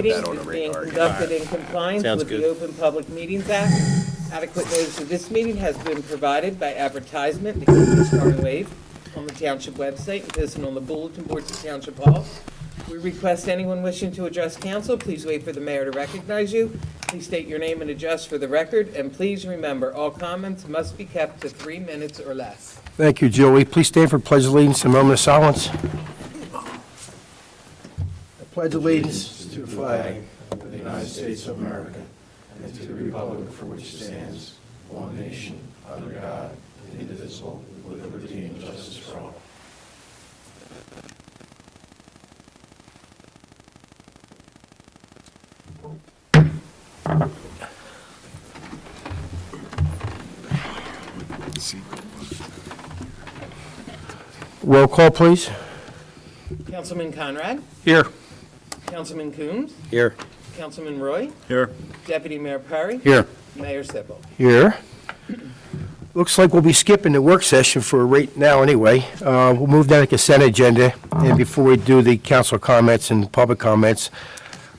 Meeting is being conducted in compliance Sounds with good. the Open Public Meetings Act. Adequate notice of this meeting has been provided by advertisement in the Star and Wave on the Township website and posted on the bulletin boards of Township Hall. We request anyone wishing to address council, please wait for the mayor to recognize you. Please state your name and address for the record, and please remember, all comments must be kept to 3 minutes or less. Thank you, Julie. Please stand for Pledge of Allegiance, a moment of silence. I pledge allegiance to the flag of the United States of America and to the republic for which it stands, one nation, under God, indivisible, with liberty and justice for all. Roll call, please. Councilman Conrad? Here. Councilman Combs? Here. Councilman Roy? Here. Deputy Mayor Perry? Here. Mayor Sippel. Here. Looks like we'll be skipping the work session for right now anyway. We'll move down to consent agenda, and before we do the council comments and public comments,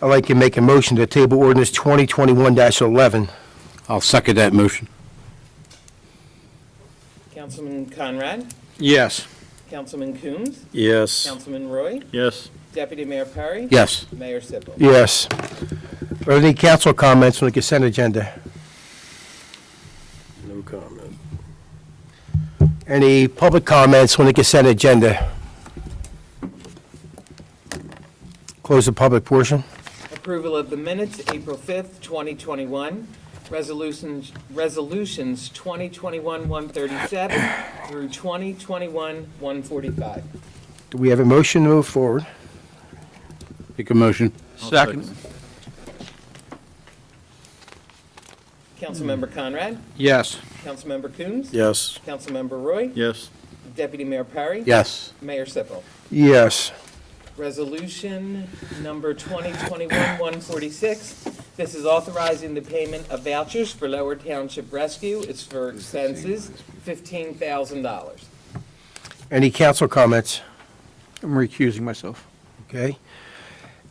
I'd like to make a motion to table ordinance 2021-11. I'll second that motion. Councilman Conrad? Yes. Councilman Combs? Yes. Councilman Roy? Yes. Deputy Mayor Perry? Yes. Mayor Sippel. Yes. Are there any council comments on the consent agenda? No comment. Any public comments on the consent agenda? Close the public portion. Approval of the minutes, April 5th, 2021. Resolutions 2021-137 through 2021-145. Do we have a motion to move forward? Make a motion. Second. Councilmember Conrad? Yes. Councilmember Combs? Yes. Councilmember Roy? Yes. Deputy Mayor Perry? Yes. Mayor Sippel. Yes. Resolution number 2021-146. This is authorizing the payment of vouchers for Lower Township Rescue. It's for expenses, $15,000. Any council comments? I'm recusing myself. Okay.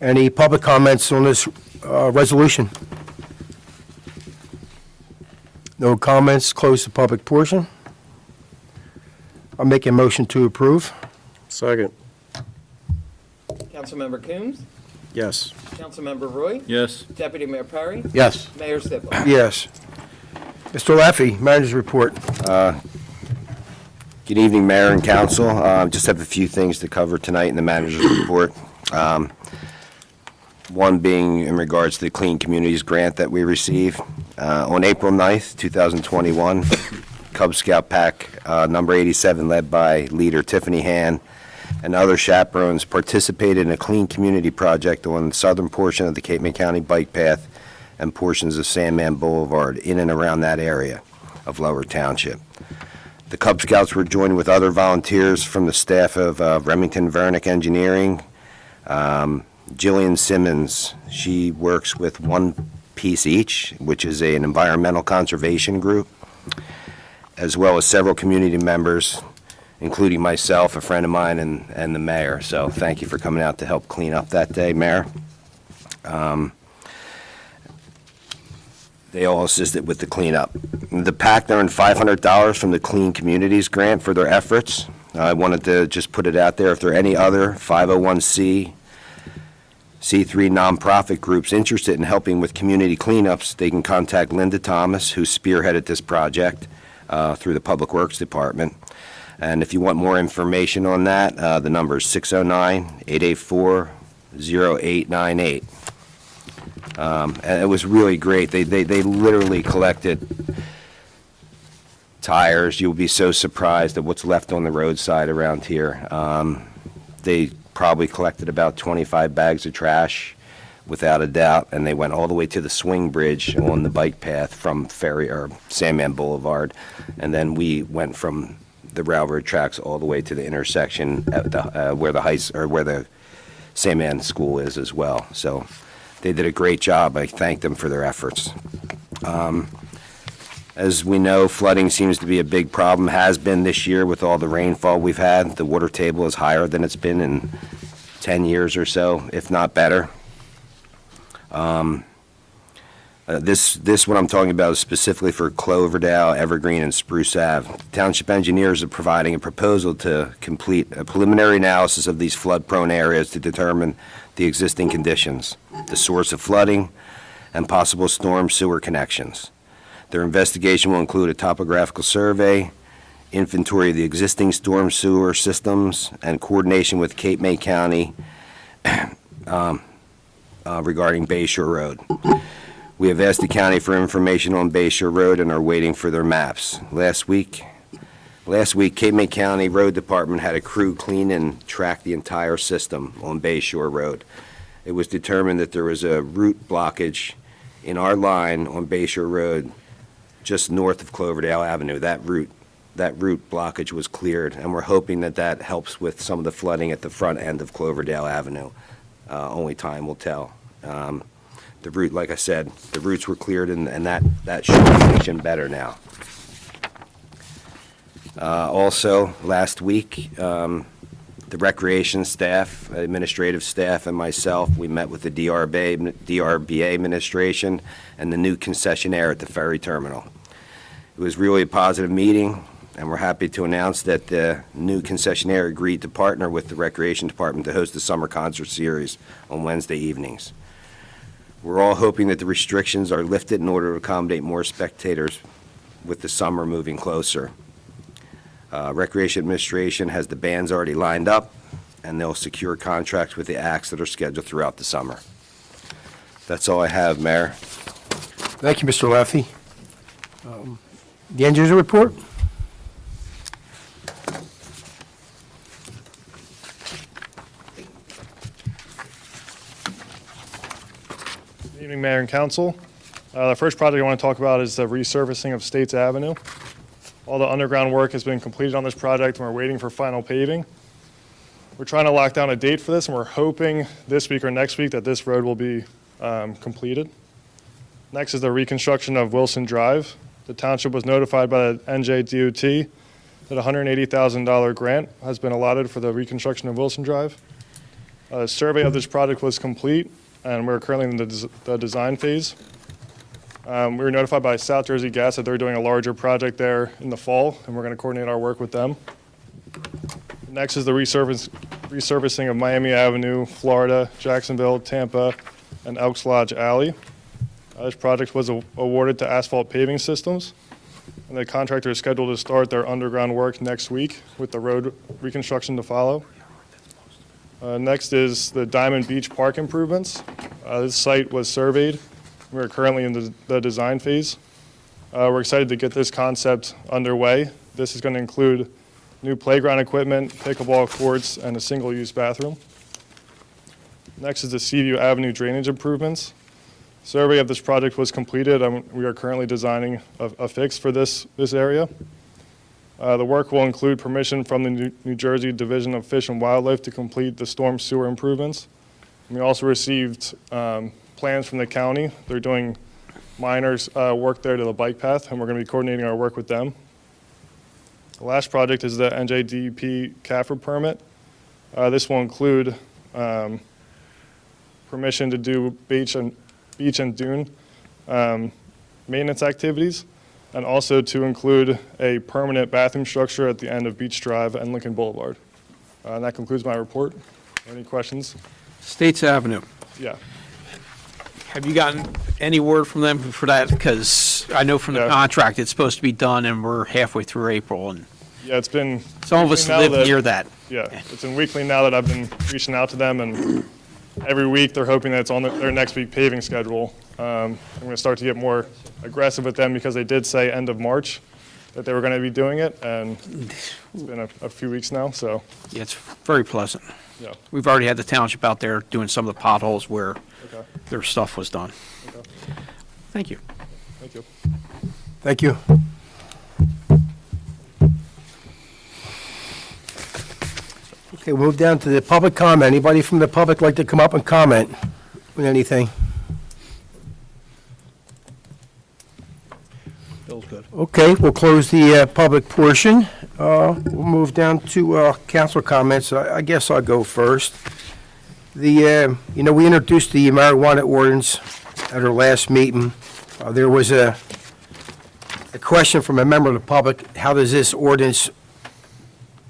Any public comments on this resolution? No comments, close the public portion. I'll make a motion to approve. Second. Councilmember Combs? Yes. Councilmember Roy? Yes. Deputy Mayor Perry? Yes. Mayor Sippel. Yes. Mr. Laffey, manager's report. Good evening, Mayor and Council. Just have a few things to cover tonight in the manager's report. One being in regards to the Clean Communities grant that we received. On April 9th, 2021, Cub Scout Pack number 87, led by leader Tiffany Han, and other chaperones participated in a clean community project on the southern portion of the Cape May County Bike Path and portions of Sandman Boulevard in and around that area of Lower Township. The Cub Scouts were joined with other volunteers from the staff of Remington Vernick Engineering. Jillian Simmons, she works with One Piece Each, which is an environmental conservation group, as well as several community members, including myself, a friend of mine, and the mayor. So thank you for coming out to help clean up that day, Mayor. They all assisted with the cleanup. The PAC earned $500 from the Clean Communities grant for their efforts. I wanted to just put it out there, if there are any other 501c3 nonprofit groups interested in helping with community cleanups, they can contact Linda Thomas, who spearheaded this project through the Public Works Department. And if you want more information on that, the number is 609-884-0898. And it was really great. They literally collected tires. You'll be so surprised at what's left on the roadside around here. They probably collected about 25 bags of trash, without a doubt, and they went all the way to the swing bridge on the bike path from Ferry or Sandman Boulevard, and then we went from the railroad tracks all the way to the intersection at the where the Sandman School is as well. So they did a great job. I thank them for their efforts. As we know, flooding seems to be a big problem, has been this year with all the rainfall we've had. The water table is higher than it's been in 10 years or so, if not better. This what I'm talking about is specifically for Cloverdale, Evergreen, and Spruce Ave. Township engineers are providing a proposal to complete a preliminary analysis of these flood-prone areas to determine the existing conditions, the source of flooding, and possible storm sewer connections. Their investigation will include a topographical survey, inventory of the existing storm sewer systems, and coordination with Cape May County regarding Bayshore Road. We have asked the county for information on Bayshore Road and are waiting for their maps. Last week, Cape May County Road Department had a crew clean and track the entire system on Bayshore Road. It was determined that there was a root blockage in our line on Bayshore Road just north of Cloverdale Avenue. That root blockage was cleared, and we're hoping that that helps with some of the flooding at the front end of Cloverdale Avenue. Only time will tell. The root, like I said, the roots were cleared, and that should function better now. Also, last week, the recreation staff, administrative staff, and myself, we met with the DRBA administration and the new concessionaire at the ferry terminal. It was really a positive meeting, and we're happy to announce that the new concessionaire agreed to partner with the recreation department to host the summer concert series on Wednesday evenings. We're all hoping that the restrictions are lifted in order to accommodate more spectators with the summer moving closer. Recreation Administration has the bands already lined up, and they'll secure contracts with the acts that are scheduled throughout the summer. That's all I have, Mayor. Thank you, Mr. Leffey. The engineer's report? Good evening, Mayor and Council. The first project I want to talk about is the resurfacing of States Avenue. All the underground work has been completed on this project, and we're waiting for final paving. We're trying to lock down a date for this, and we're hoping this week or next week that this road will be completed. Next is the reconstruction of Wilson Drive. The township was notified by the NJDOT that a $180,000 grant has been allotted for the reconstruction of Wilson Drive. A survey of this project was complete, and we're currently in the design phase. We were notified by South Jersey Gas that they're doing a larger project there in the fall, and we're going to coordinate our work with them. Next is the resurfacing of Miami Avenue, Florida, Jacksonville, Tampa, and Elks Lodge Alley. This project was awarded to Asphalt Paving Systems, and the contractor is scheduled to start their underground work next week with the road reconstruction to follow. Next is the Diamond Beach Park improvements. This site was surveyed. We're currently in the design phase. We're excited to get this concept underway. This is going to include new playground equipment, pickleball courts, and a single-use bathroom. Next is the Seaview Avenue drainage improvements. Survey of this project was completed, and we are currently designing a fix for this area. The work will include permission from the New Jersey Division of Fish and Wildlife to complete the storm sewer improvements. And we also received plans from the county. They're doing minor work there to the bike path, and we're going to be coordinating our work with them. The last project is the NJDP CAFR permit. This will include permission to do beach and dune maintenance activities, and also to include a permanent bathroom structure at the end of Beach Drive and Lincoln Boulevard. And that concludes my report. Any questions? States Avenue. Yeah. Have you gotten any word from them for that? Because I know from the Yeah. contract, it's supposed to be done, and we're halfway through April, and Yeah, it's been. some of us now live that- near that. Yeah, it's been weekly now that I've been reaching out to them, and every week they're hoping that it's on their next week paving schedule. I'm going to start to get more aggressive with them because they did say end of March that they were going to be doing it, and it's been a few weeks now, so, Yeah, it's very pleasant. yeah. We've already had the township out there doing some of the potholes where Okay, their stuff was done. okay, Thank you. thank you. Thank you. Okay, we'll move down to the public comment. Anybody from the public like to come up and comment on anything? Bill's good. Okay, we'll close the public portion. We'll move down to council comments. I guess I'll go first. We introduced the marijuana ordinance at our last meeting. There was a question from a member of the public, how does this ordinance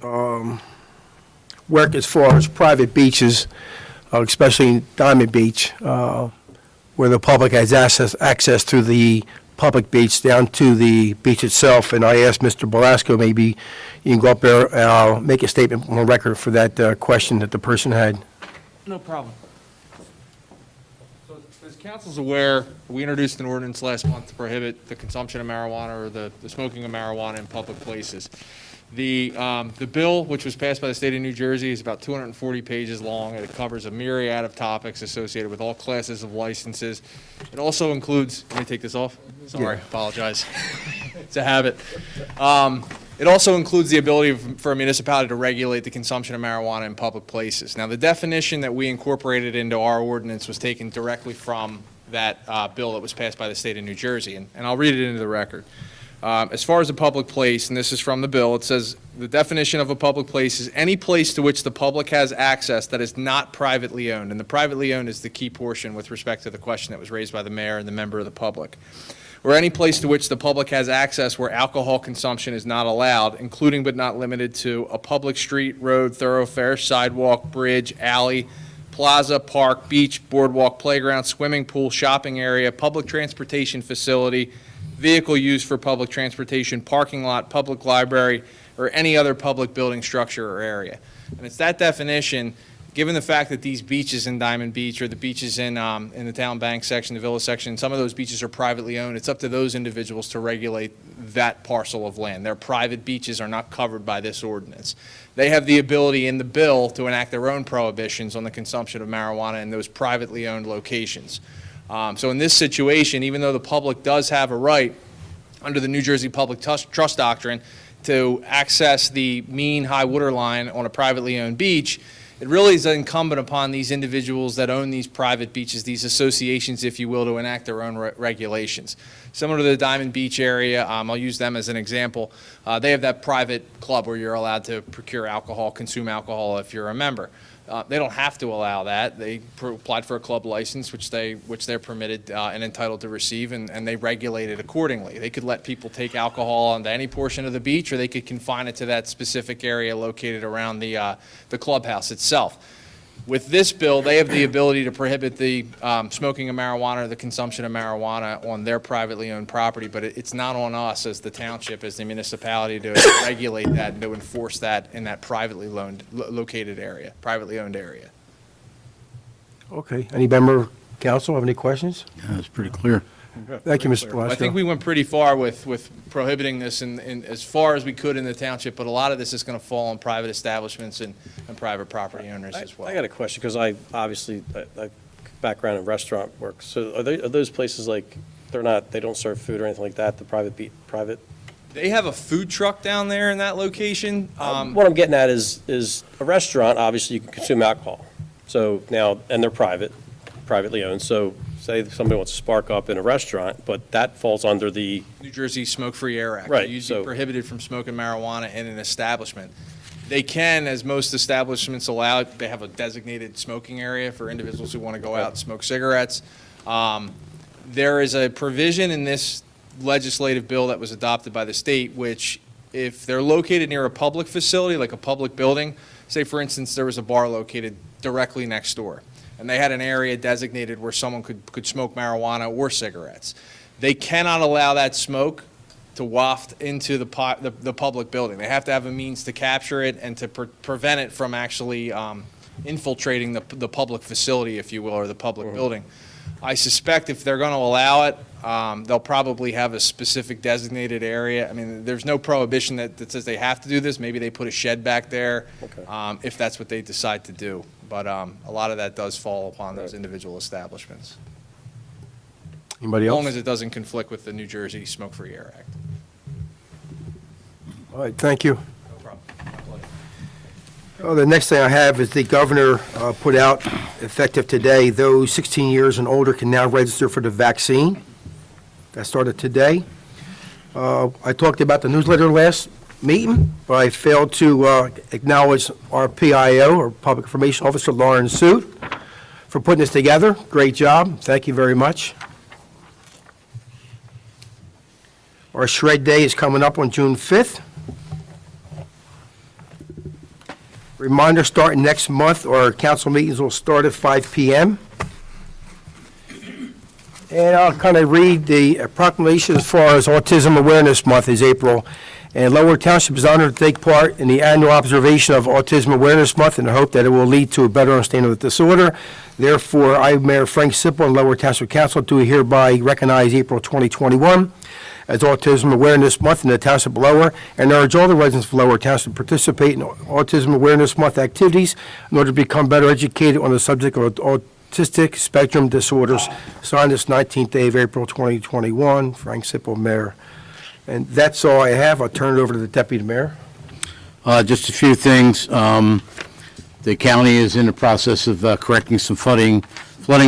work as far as private beaches, especially Diamond Beach, where the public has access to the public beach down to the beach itself? And I asked Mr. Belasco, maybe you can go up there and make a statement on record for that question that the person had. No problem. So as council's aware, we introduced an ordinance last month to prohibit the consumption of marijuana or the smoking of marijuana in public places. The bill, which was passed by the state of New Jersey, is about 240 pages long, and it covers a myriad of topics associated with all classes of licenses. It also includes, let me take this off. Sorry, apologize. It's a habit. It also includes the ability for a municipality to regulate the consumption of marijuana in public places. Now, the definition that we incorporated into our ordinance was taken directly from that bill that was passed by the state of New Jersey, and I'll read it into the record. As far as a public place, and this is from the bill, it says, the definition of a public place is any place to which the public has access that is not privately owned. And the privately owned is the key portion with respect to the question that was raised by the mayor and the member of the public. Or any place to which the public has access where alcohol consumption is not allowed, including but not limited to a public street, road, thoroughfare, sidewalk, bridge, alley, plaza, park, beach, boardwalk, playground, swimming pool, shopping area, public transportation facility, vehicle used for public transportation, parking lot, public library, or any other public building, structure, or area. And it's that definition, given the fact that these beaches in Diamond Beach or the beaches in the Town Bank section, the Villa section, some of those beaches are privately owned. It's up to those individuals to regulate that parcel of land. Their private beaches are not covered by this ordinance. They have the ability in the bill to enact their own prohibitions on the consumption of marijuana in those privately owned locations. So in this situation, even though the public does have a right under the New Jersey Public Trust Doctrine to access the mean high water line on a privately owned beach, it really is incumbent upon these individuals that own these private beaches, these associations, if you will, to enact their own regulations. Similar to the Diamond Beach area, I'll use them as an example. They have that private club where you're allowed to procure alcohol, consume alcohol if you're a member. They don't have to allow that. They applied for a club license, which they're permitted and entitled to receive, and they regulate it accordingly. They could let people take alcohol onto any portion of the beach, or they could confine it to that specific area located around the clubhouse itself. With this bill, they have the ability to prohibit the smoking of marijuana or the consumption of marijuana on their privately owned property, but it's not on us as the township, as the municipality, to regulate that and to enforce that in that privately located area, privately owned area. Okay. Any member of council have any questions? Yeah, that's pretty clear. Thank you, Mr. Belasco. I think we went pretty far with prohibiting this in as far as we could in the township, but a lot of this is going to fall on private establishments and private property owners as well. I got a question, because I obviously, background in restaurant work. So are those places like, they don't serve food or anything like that, the private? They have a food truck down there in that location. What I'm getting at is a restaurant, obviously you can consume alcohol. So now, and they're privately owned, so say somebody wants to spark up in a restaurant, but that falls under the, New Jersey Smoke-Free Air Act. Right, They're usually so- prohibited from smoking marijuana in an establishment. They can, as most establishments allow, they have a designated smoking area for individuals who want to go out and smoke cigarettes. There is a provision in this legislative bill that was adopted by the state, which if they're located near a public facility, like a public building, say for instance there was a bar located directly next door, and they had an area designated where someone could smoke marijuana or cigarettes. They cannot allow that smoke to waft into the public building. They have to have a means to capture it and to prevent it from actually infiltrating the public facility, if you will, or the public building. I suspect if they're going to allow it, they'll probably have a specific designated area. I mean, there's no prohibition that says they have to do this. Maybe they put a shed back there if that's what they decide to do. But a lot of that does fall upon those individual establishments, Anybody as else? long as it doesn't conflict with the New Jersey Smoke-Free Air Act. All right, thank you. No problem. My pleasure. Oh, the next thing I have is the governor put out, effective today, those 16 years and older can now register for the vaccine. That started today. I talked about the newsletter last meeting, but I failed to acknowledge our PIO, or Public Information Officer, Lauren Suit, for putting this together. Great job. Thank you very much. Our Shred Day is coming up on June 5th. Reminder, starting next month, our council meetings will start at 5 p.m. And I'll kind of read the proclamation as far as Autism Awareness Month is April. And Lower Township is honored to take part in the annual observation of Autism Awareness Month, and I hope that it will lead to a better understanding of the disorder. Therefore, I, Mayor Frank Sipple, and Lower Township Council, do hereby recognize April 2021 as Autism Awareness Month in the Township of Lower, and urge all the residents of Lower Township to participate in Autism Awareness Month activities in order to become better educated on the subject of autistic spectrum disorders. Signed this 19th day of April 2021, Frank Sipple, Mayor. And that's all I have. I'll turn it over to the Deputy Mayor. Just a few things. The county is in the process of correcting some flooding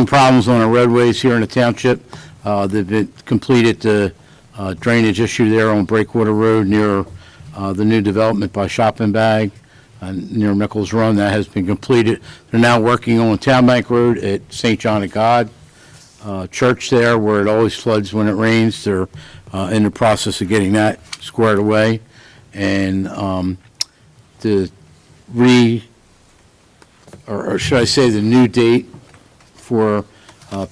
problems on our roadways here in the township. They've been completed the drainage issue there on Breakwater Road near the new development by Shop and Bag near Mickles Run. That has been completed. They're now working on Town Bank Road at St. John of God Church there, where it always floods when it rains. They're in the process of getting that squared away. And or should I say the new date for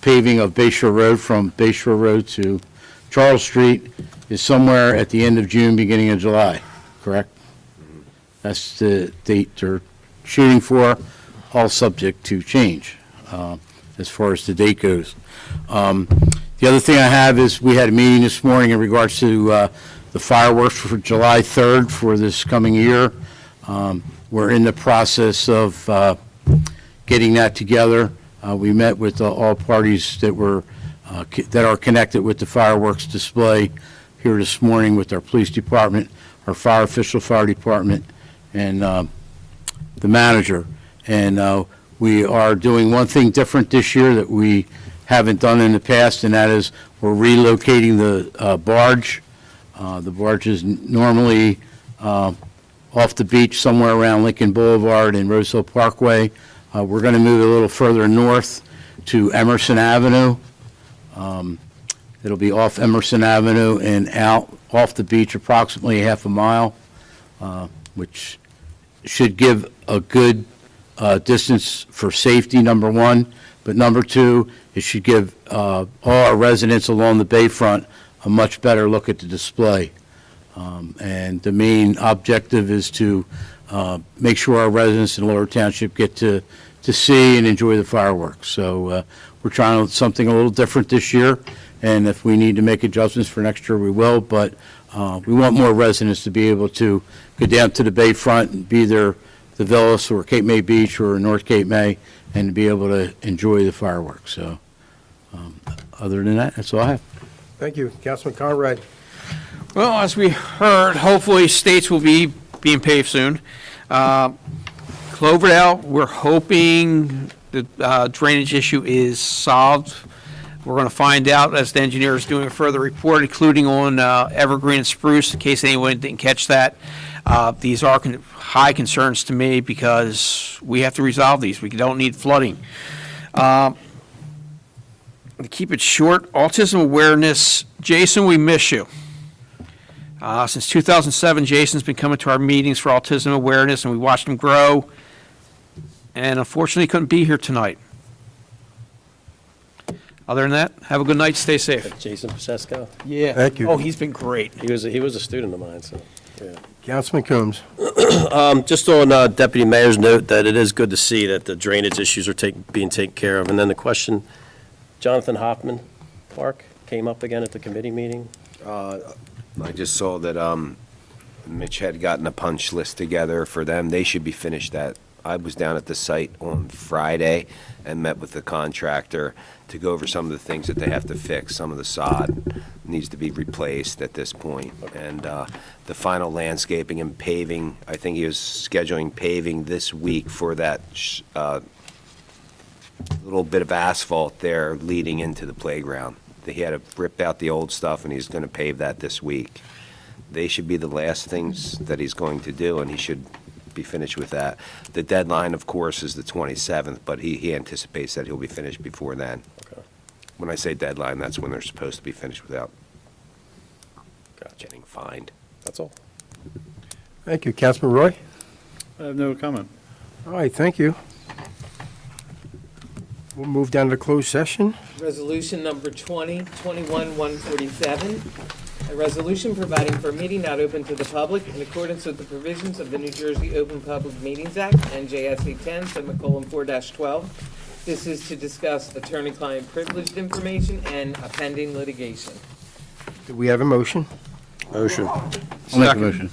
paving of Bayshore Road from Bayshore Road to Charles Street is somewhere at the end of June, beginning of July, correct? That's the date they're shooting for, all subject to change as far as the date goes. The other thing I have is we had a meeting this morning in regards to the fireworks for July 3rd for this coming year. We're in the process of getting that together. We met with all parties that are connected with the fireworks display here this morning with our police department, our fire department, and the manager. And we are doing one thing different this year that we haven't done in the past, and that is we're relocating the barge. The barge is normally off the beach somewhere around Lincoln Boulevard and Rosehill Parkway. We're going to move a little further north to Emerson Avenue. It'll be off Emerson Avenue and out off the beach approximately half a mile, which should give a good distance for safety, number one. But number two, it should give all our residents along the bayfront a much better look at the display. And the main objective is to make sure our residents in Lower Township get to see and enjoy the fireworks. So we're trying something a little different this year, and if we need to make adjustments for next year, we will. But we want more residents to be able to go down to the bayfront and be there, the Villas or Cape May Beach or North Cape May, and to be able to enjoy the fireworks. So other than that, that's all I have. Thank you. Councilman Conrad. Well, as we heard, hopefully states will be being paved soon. Cloverdale, we're hoping the drainage issue is solved. We're going to find out as the engineer is doing a further report, including on Evergreen and Spruce, in case anyone didn't catch that. These are high concerns to me because we have to resolve these. We don't need flooding. To keep it short, autism awareness. Jason, we miss you. Since 2007, Jason's been coming to our meetings for autism awareness, and we watched him grow. And unfortunately, couldn't be here tonight. Other than that, have a good night. Stay safe. Jason Pasesco, Yeah. Thank you. Oh, he's been great. he was a student of mine, so, yeah. Councilman Coombs. Just on Deputy Mayor's note, that it is good to see that the drainage issues are being taken care of. And then the question, Jonathan Hoffman Park came up again at the committee meeting. I just saw that Mitch had gotten a punch list together for them. They should be finished that. I was down at the site on Friday and met with the contractor to go over some of the things that they have to fix. Some of the sod needs to be replaced at this point. And the final landscaping and paving, I think he was scheduling paving this week for that little bit of asphalt there leading into the playground. He had to rip out the old stuff, and he's going to pave that this week. they should be the last things that he's going to do, and he should be finished with that. The deadline, of course, is the 27th, but he anticipates that he'll be finished before then. Okay. When I say deadline, that's when they're supposed to be finished without Gotcha. getting fined. That's all. Thank you. Councilman Roy? I have no comment. All right, thank you. We'll move down to closed session. Resolution number 2021-147, a resolution providing for a meeting not open to the public in accordance with the provisions of the New Jersey Open Public Meetings Act, NJSA 10:4-12. This is to discuss attorney-client privileged information and a pending litigation. Do we have a motion? Motion. I'll make a motion.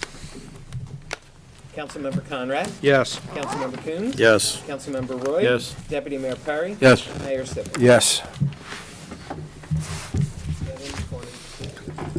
Councilmember Conrad? Yes. Councilmember Coons? Yes. Councilmember Roy? Yes. Deputy Mayor Perry? Yes. Mayor Sippel? Yes.